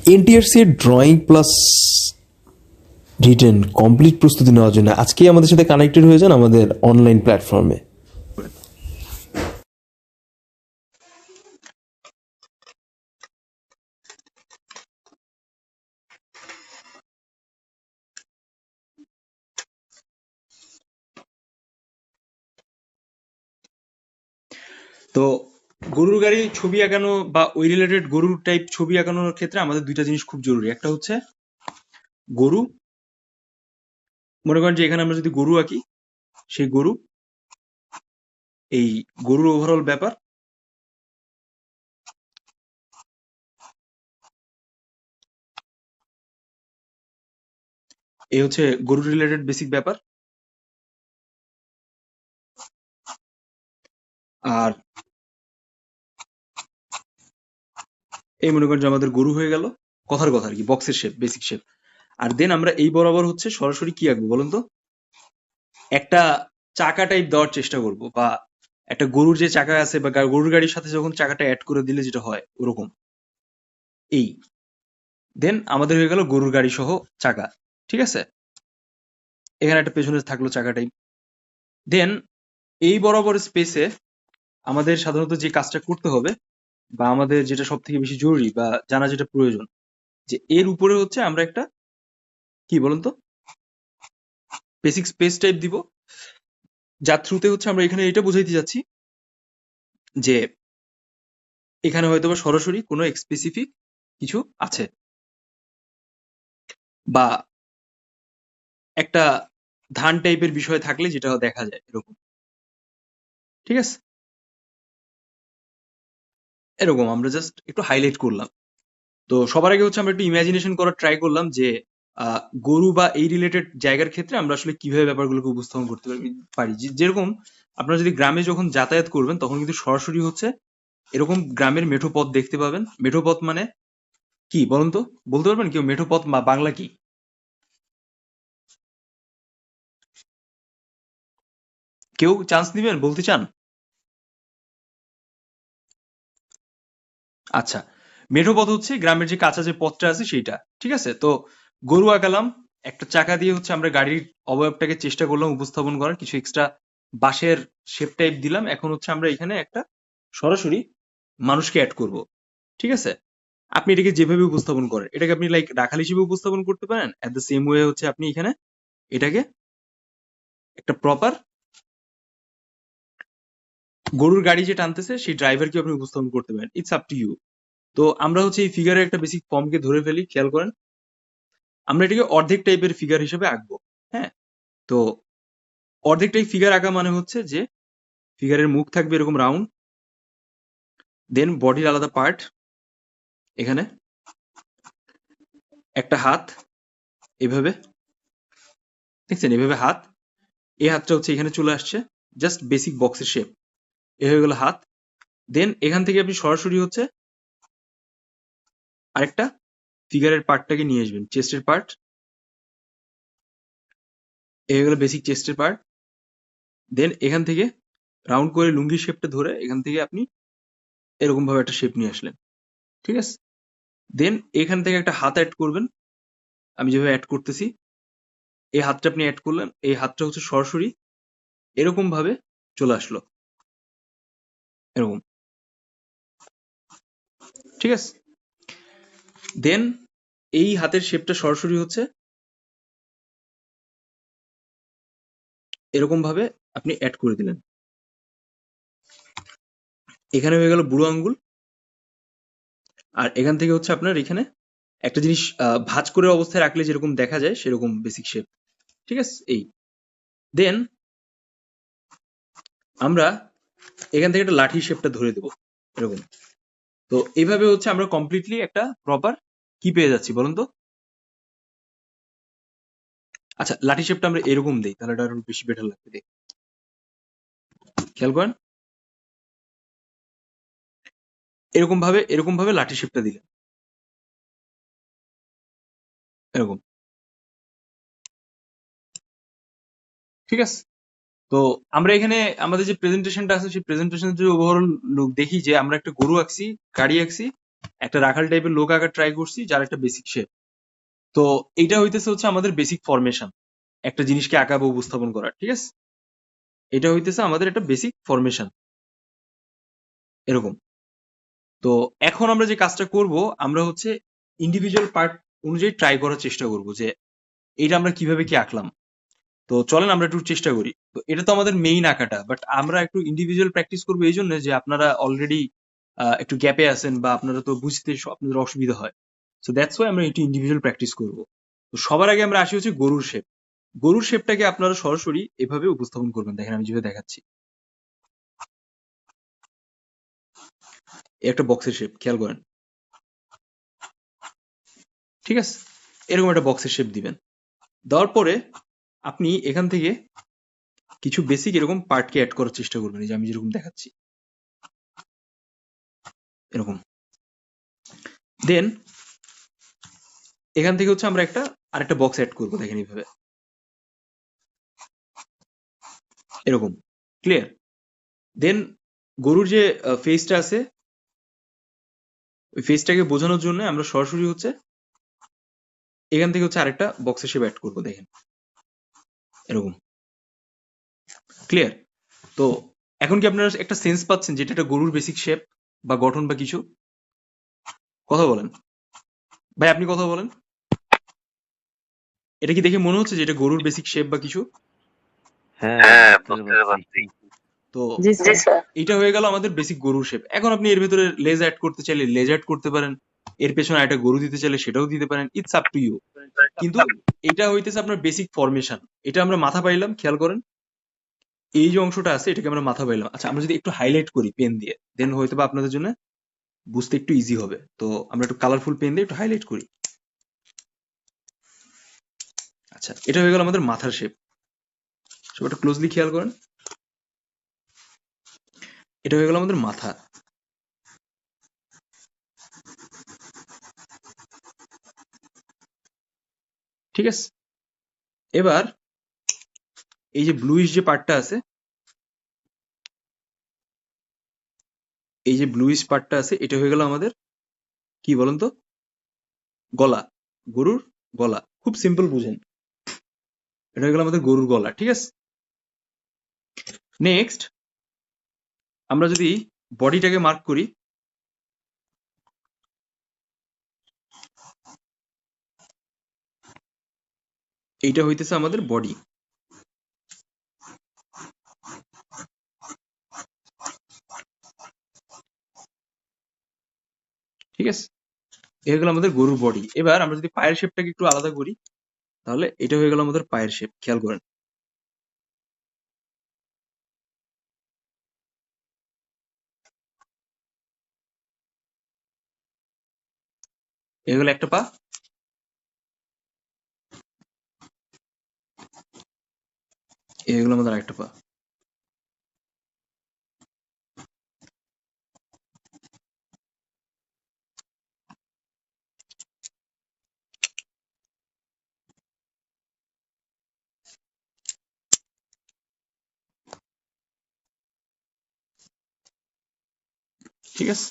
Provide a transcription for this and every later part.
NTRC এর drawing plus written complete প্রস্তুতি নেওয়ার জন্য আজকেই আমাদের সাথে কানেক্টেড হয়ে যান আমাদের অনলাইন প্ল্যাটফর্মে। তো গরুর গাড়ি ছবি আঁকানো বা ওই রিলেটেড গরুর টাইপ ছবি আঁকানোর ক্ষেত্রে আমাদের দুইটা জিনিস খুব জরুরি। একটা হচ্ছে গরু, মনে করেন যে এখানে আমরা যদি গরু আঁকি, সেই গরু, এই গরুর ওভারঅল ব্যাপার, এই হচ্ছে গরু রিলেটেড বেসিক ব্যাপার। আর এই মনে করেন যে আমাদের গরু হয়ে গেল, কথার কথা আর কি, বক্সের শেপ, বেসিক শেপ। আর দেন আমরা এই বরাবর হচ্ছে সরাসরি কি আঁকবো বলুন তো, একটা চাকা টাইপ দেওয়ার চেষ্টা করব, বা একটা গরুর যে চাকা আছে বা গরুর গাড়ির সাথে যখন চাকাটা অ্যাড করে দিলে যেটা হয় ওরকম। এই দেন আমাদের হয়ে গেল গরুর গাড়ি সহ চাকা, ঠিক আছে। এখানে একটা পেছনে থাকলো চাকা টাইপ। দেন এই বরাবর স্পেসে আমাদের সাধারণত যে কাজটা করতে হবে, বা আমাদের যেটা সব থেকে বেশি জরুরি বা জানা যেটা প্রয়োজন, যে এর উপরে হচ্ছে আমরা একটা কি বলুন তো বেসিক স্পেস টাইপ দিব, যার থ্রুতে হচ্ছে আমরা এখানে এটা বুঝাইতে যাচ্ছি যে এখানে হয়তো বা সরাসরি কোনো স্পেসিফিক কিছু আছে, বা একটা ধান টাইপের বিষয় থাকলে যেটা দেখা যায় এরকম, ঠিক আছে। এরকম আমরা জাস্ট একটু হাইলাইট করলাম। তো সবার আগে হচ্ছে আমরা একটু ইমাজিনেশন করার ট্রাই করলাম যে আহ, গরু বা এই রিলেটেড জায়গার ক্ষেত্রে আমরা আসলে কিভাবে ব্যাপারগুলোকে উপস্থাপন করতে পারি। যেরকম আপনারা যদি গ্রামে যখন যাতায়াত করবেন তখন কিন্তু সরাসরি হচ্ছে এরকম গ্রামের মেঠো পথ দেখতে পাবেন। মেঠো পথ মানে কি বলুন তো, বলতে পারবেন কেউ মেঠো পথ বাংলা কি? কেউ চান্স দিবেন, বলতে চান? আচ্ছা, মেঠো পথ হচ্ছে গ্রামের যে কাঁচা যে পথটা আছে সেইটা, ঠিক আছে। তো গরু আঁকালাম, একটা চাকা দিয়ে হচ্ছে আমরা গাড়ির অবয়বটাকে চেষ্টা করলাম উপস্থাপন করার, কিছু এক্সট্রা বাঁশের শেপ টাইপ দিলাম। এখন হচ্ছে আমরা এখানে একটা সরাসরি মানুষকে অ্যাড করব, ঠিক আছে। আপনি এটাকে যেভাবে উপস্থাপন করেন, এটাকে আপনি লাইক রাখাল হিসেবে উপস্থাপন করতে পারেন, এট দ্য সেম ওয়ে হচ্ছে আপনি এখানে এটাকে একটা প্রপার গরুর গাড়ি যে টানতেছে সেই ড্রাইভারকে আপনি উপস্থাপন করতে পারেন। It's up to you. তো আমরা হচ্ছে এই ফিগারের একটা বেসিক ফর্মকে ধরে ফেলি, খেয়াল করেন। আমরা এটাকে অর্ধেক টাইপের ফিগার হিসেবে আঁকবো। হ্যাঁ, তো অর্ধেক টাইপ ফিগার আঁকা মানে হচ্ছে যে ফিগারের মুখ থাকবে এরকম রাউন্ড, দেন বডির আলাদা পার্ট, এখানে একটা হাত, এভাবে দেখছেন, এভাবে হাত, এই হাতটা হচ্ছে এখানে চলে আসছে, জাস্ট বেসিক বক্সের শেপ। এ হয়ে গেল হাত। দেন এখান থেকে আপনি সরাসরি হচ্ছে আরেকটা ফিগারের পার্টটাকে নিয়ে আসবেন, চেস্টের পার্ট। এ হয়ে গেল বেসিক চেস্টের পার্ট। দেন এখান থেকে রাউন্ড করে লুঙ্গির শেপটা ধরে এখান থেকে আপনি এরকম ভাবে একটা শেপ নিয়ে আসলেন, ঠিক আছে। দেন এখান থেকে একটা হাত অ্যাড করবেন, আমি যেভাবে অ্যাড করতেছি। এই হাতটা আপনি অ্যাড করলেন, এই হাতটা হচ্ছে সরাসরি এরকম ভাবে চলে আসলো, এরকম, ঠিক আছে। দেন এই হাতের শেপটা সরাসরি হচ্ছে এরকম ভাবে আপনি অ্যাড করে দিলেন। এখানে হয়ে গেল বুড়ো আঙ্গুল। আর এখান থেকে হচ্ছে আপনার এখানে একটা জিনিস ভাঁজ করে অবস্থায় রাখলে যেরকম দেখা যায় সেরকম বেসিক শেপ, ঠিক আছে। এই দেন আমরা এখান থেকে একটা লাঠি শেপটা ধরে দেবো, এরকম। তো এইভাবে হচ্ছে আমরা কমপ্লিটলি একটা প্রপার কি পেয়ে যাচ্ছি বলুন তো। আচ্ছা, লাঠি শেপটা আমরা এরকম দিই, তাহলে এটা আরো বেশি বেটার লাগবে দেখতে। খেয়াল করেন, এরকম ভাবে লাঠি শেপটা দিলেন, এরকম, ঠিক আছে। তো আমরা এখানে আমাদের যে প্রেজেন্টেশনটা আছে সেই প্রেজেন্টেশনের যে ওভারঅল লুক দেখি যে আমরা একটা গরু আঁকছি, গাড়ি আঁকছি, একটা রাখাল টাইপের লোক আঁকার ট্রাই করছি যার একটা বেসিক শেপ। তো এইটা হইতেছে হচ্ছে আমাদের বেসিক ফরমেশন, একটা জিনিসকে আঁকা বা উপস্থাপন করার, ঠিক আছে? এটা হইতেছে আমাদের একটা বেসিক ফরমেশন, এরকম। তো এখন আমরা যে কাজটা করব, আমরা হচ্ছে ইন্ডিভিজুয়াল পার্ট অনুযায়ী ট্রাই করার চেষ্টা করব যে এটা আমরা কিভাবে কি আঁকলাম। তো চলেন আমরা একটু চেষ্টা করি। তো এটা তো আমাদের মেইন আঁকাটা, বাট আমরা একটু ইন্ডিভিজুয়াল প্র্যাকটিস করবো এই জন্য যে আপনারা অলরেডি একটু গ্যাপে আছেন বা আপনারা তো বুঝতে আপনাদের অসুবিধা হয়। সো দ্যাটস ওয়াই আমরা একটু ইন্ডিভিজুয়াল প্র্যাকটিস করব। তো সবার আগে আমরা আসি হচ্ছে গরুর শেপ। গরুর শেপটাকে আপনারা সরাসরি এভাবে উপস্থাপন করবেন, দেখেন আমি যেভাবে দেখাচ্ছি। এই একটা বক্সের শেপ, খেয়াল করেন, ঠিক আছে? এরকম একটা বক্সের শেপ দিবেন। দেওয়ার পরে আপনি এখান থেকে কিছু বেসিক এরকম পার্টকে অ্যাড করার চেষ্টা করবেন, এই যে আমি যেরকম দেখাচ্ছি এরকম। দেন এখান থেকে হচ্ছে আমরা আরেকটা বক্স অ্যাড করবো, দেখেন এইভাবে, এরকম। ক্লিয়ার? দেন গরুর যে ফেসটা আছে, ওই ফেসটাকে বোঝানোর জন্য আমরা সরাসরি হচ্ছে এখান থেকে হচ্ছে আরেকটা বক্সের শেপ অ্যাড করবো, দেখেন এরকম। ক্লিয়ার? তো এখন কি আপনারা একটা সেন্স পাচ্ছেন যেটা একটা গরুর বেসিক শেপ বা গঠন বা কিছু? কথা বলেন ভাই, আপনি কথা বলেন। এটা কি দেখে মনে হচ্ছে যে এটা গরুর বেসিক শেপ বা কিছু? হ্যাঁ, হ্যাঁ, বুঝতে বুঝতে পারছি। পারছি। তো জি জি স্যার। স্যার। এটা হয়ে গেল আমাদের বেসিক গরুর শেপ। এখন আপনি এর ভেতরে লেজ অ্যাড করতে চাইলে লেজ অ্যাড করতে পারেন, এর পেছনে একটা গরু দিতে চাইলে সেটাও দিতে পারেন, ইটস আপ টু ইউ। কিন্তু এটা হইতেছে আপনার বেসিক ফরমেশন। এটা আমরা মাথা পাইলাম, খেয়াল করেন, এই যে অংশটা আছে এটাকে আমরা মাথা পাইলাম। আচ্ছা, আমরা যদি একটু হাইলাইট করি পেন দিয়ে, দেন হয়তো বা আপনাদের জন্য বুঝতে একটু ইজি হবে। তো আমরা একটু কালারফুল পেন দিয়ে একটু হাইলাইট করি। আচ্ছা, এটা হয়ে গেল আমাদের মাথার শেপ। সব একটু ক্লোজলি খেয়াল করেন, এটা হয়ে গেল আমাদের মাথা। ঠিক আছে? এবার এই যে ব্লুইশ যে পার্টটা আছে, এই যে ব্লুইশ পার্টটা আছে, এটা হয়ে গেল আমাদের কি বলেন তো? গলা, গরুর গলা। খুব সিম্পল, বুঝেন। এটা হয়ে গেল আমাদের গরুর গলা, ঠিক আছে? নেক্সট আমরা যদি বডিটাকে মার্ক করি, এইটা হইতেছে আমাদের বডি। ঠিক আছে? এ হয়ে গেল আমাদের গরুর বডি। এবার আমরা যদি পায়ের শেপটাকে একটু আলাদা করি, তাহলে এটা হয়ে গেল আমাদের পায়ের শেপ, খেয়াল করেন। এ হয়ে গেল একটা পা, এ হয়ে গেল আমাদের আরেকটা পা। ঠিক আছে?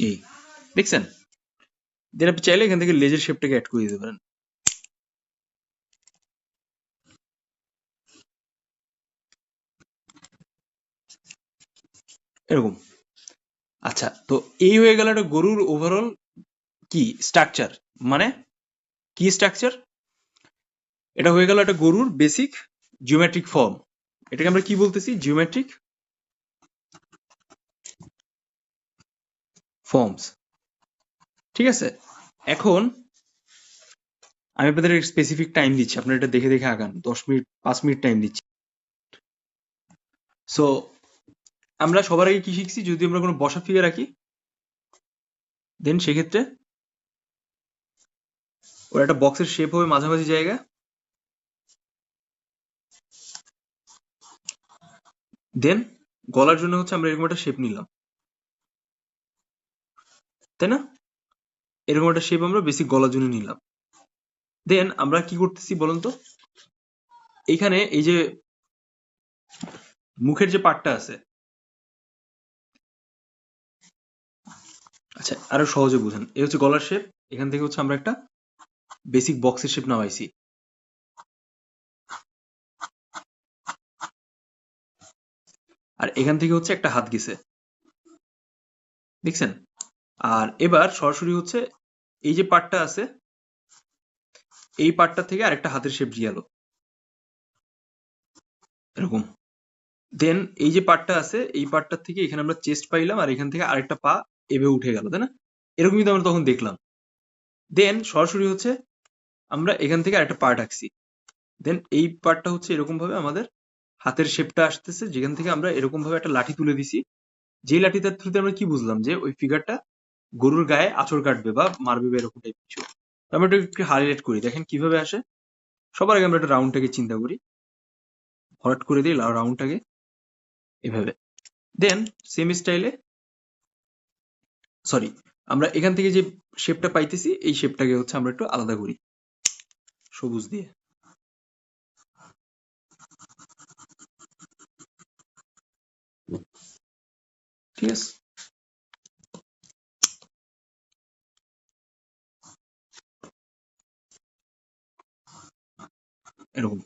এই দেখছেন? দেন আপনি চাইলে এখান থেকে লেজের শেপটাকে অ্যাড করে দিতে পারেন। এরকম। আচ্ছা, তো এই হয়ে গেল একটা গরুর ওভারঅল কি স্ট্রাকচার। মানে কি স্ট্রাকচার? এটা হয়ে গেল একটা গরুর বেসিক জিওমেট্রিক ফর্ম। এটাকে আমরা কি বলতেছি? Geometric forms. ঠিক আছে? এখন আমি আপনাদের স্পেসিফিক টাইম দিচ্ছি, আপনারা এটা দেখে দেখে আগান। 10 মিনিট 5 মিনিট টাইম দিচ্ছি। সো আমরা সবার আগে কি শিখছি? যদি আমরা কোনো বসা ফিগার রাখি, দেন সেক্ষেত্রে ওর একটা বক্সের শেপ হবে মাঝামাঝি জায়গা। দেন গলার জন্য হচ্ছে আমরা এরকম একটা শেপ নিলাম। তাই না? এরকম একটা শেপ আমরা বেসিক গলার জন্য নিলাম। দেন আমরা কি করতেছি বলুন তো, এইখানে এই যে মুখের যে পার্টটা আছে, আচ্ছা আরো সহজে বুঝেন, এই হচ্ছে গলার শেপ, এখান থেকে হচ্ছে আমরা একটা বেসিক বক্সের শেপ নামাইছি, আর এখান থেকে হচ্ছে একটা হাত গেছে, দেখছেন? আর এবার সরাসরি হচ্ছে এই যে পার্টটা আছে, এই পার্টটা থেকে আরেকটা হাতের শেপ দিয়ে গেল এরকম। দেন এই যে পার্টটা আছে, এই পার্টটার থেকে এখানে আমরা চেস্ট পাইলাম, আর এখান থেকে আরেকটা পা এভাবে উঠে গেল, তাই না? এরকম কিন্তু আমরা তখন দেখলাম। দেন সরাসরি হচ্ছে আমরা এখান থেকে আরেকটা পার্ট আঁকছি। দেন এই পার্টটা হচ্ছে এরকম ভাবে আমাদের হাতের শেপটা আসতেছে, যেখান থেকে আমরা এরকম ভাবে একটা লাঠি তুলে দিছি। যে লাঠিটার থ্রুতে আমরা কি বুঝলাম যে ওই ফিগারটা গরুর গায়ে আঁচড় কাটবে বা মারবে বা এরকম টাইপ কিছু। আমরা এটা একটু হাইলাইট করি, দেখেন কিভাবে আসে। সবার আগে আমরা একটা রাউন্ডটাকে চিন্তা করি, হট করে দিই রাউন্ডটাকে এভাবে। দেন সেম স্টাইলে, সরি, আমরা এখান থেকে যে শেপটা পাইতেছি এই শেপটাকে হচ্ছে আমরা একটু আলাদা করি সবুজ দিয়ে, ঠিক আছে? এরকম।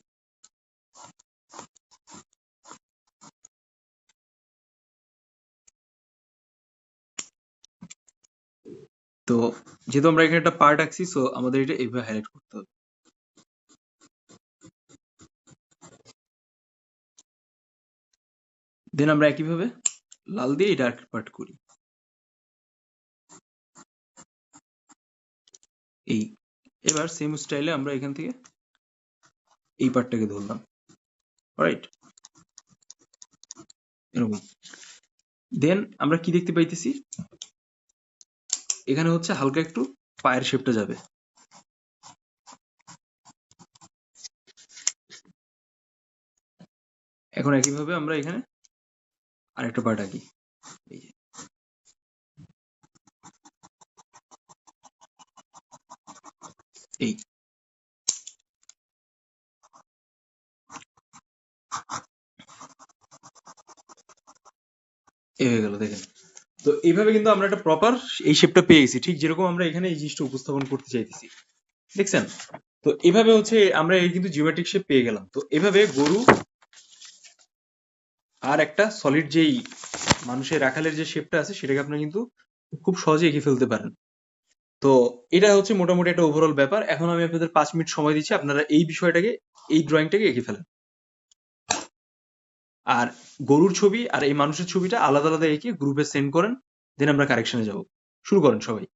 তো যেহেতু আমরা এখানে একটা পার্ট আঁকছি, সো আমাদের এটা এইভাবে হাইলাইট করতে হবে। দেন আমরা একইভাবে লাল দিয়ে এই ডার্ক পার্ট করি, এই। এবার সেম স্টাইলে আমরা এখান থেকে এই পার্টটাকে ধরলাম, রাইট? এরকম। দেন আমরা কি দেখতে পাইতেছি, এখানে হচ্ছে হালকা একটু পায়ের শেপটা যাবে। এখন একইভাবে আমরা এখানে আরেকটা পার্ট আঁকি, এই যে, এই। এই হয়ে গেল, দেখেন। তো এইভাবে কিন্তু আমরা একটা প্রপার এই শেপটা পেয়ে গেছি, ঠিক যেরকম আমরা এখানে এই জিনিসটা উপস্থাপন করতে চাইতেছি, দেখছেন? তো এভাবে হচ্ছে আমরা এই কিন্তু জিওমেট্রিক শেপ পেয়ে গেলাম। তো এভাবে গরু আর একটা সলিড যেই মানুষের রাখালের যে শেপটা আছে সেটাকে আপনি কিন্তু খুব সহজে এঁকে ফেলতে পারেন। তো এটা হচ্ছে মোটামুটি একটা ওভারঅল ব্যাপার। এখন আমি আপনাদের 5 মিনিট সময় দিচ্ছি, আপনারা এই বিষয়টাকে, এই ড্রয়িংটাকে এঁকে ফেলেন। আর গরুর ছবি আর এই মানুষের ছবিটা আলাদা আলাদা এঁকে গ্রুপে সেন্ড করেন, দেন আমরা কারেকশনে যাব। শুরু করেন সবাই।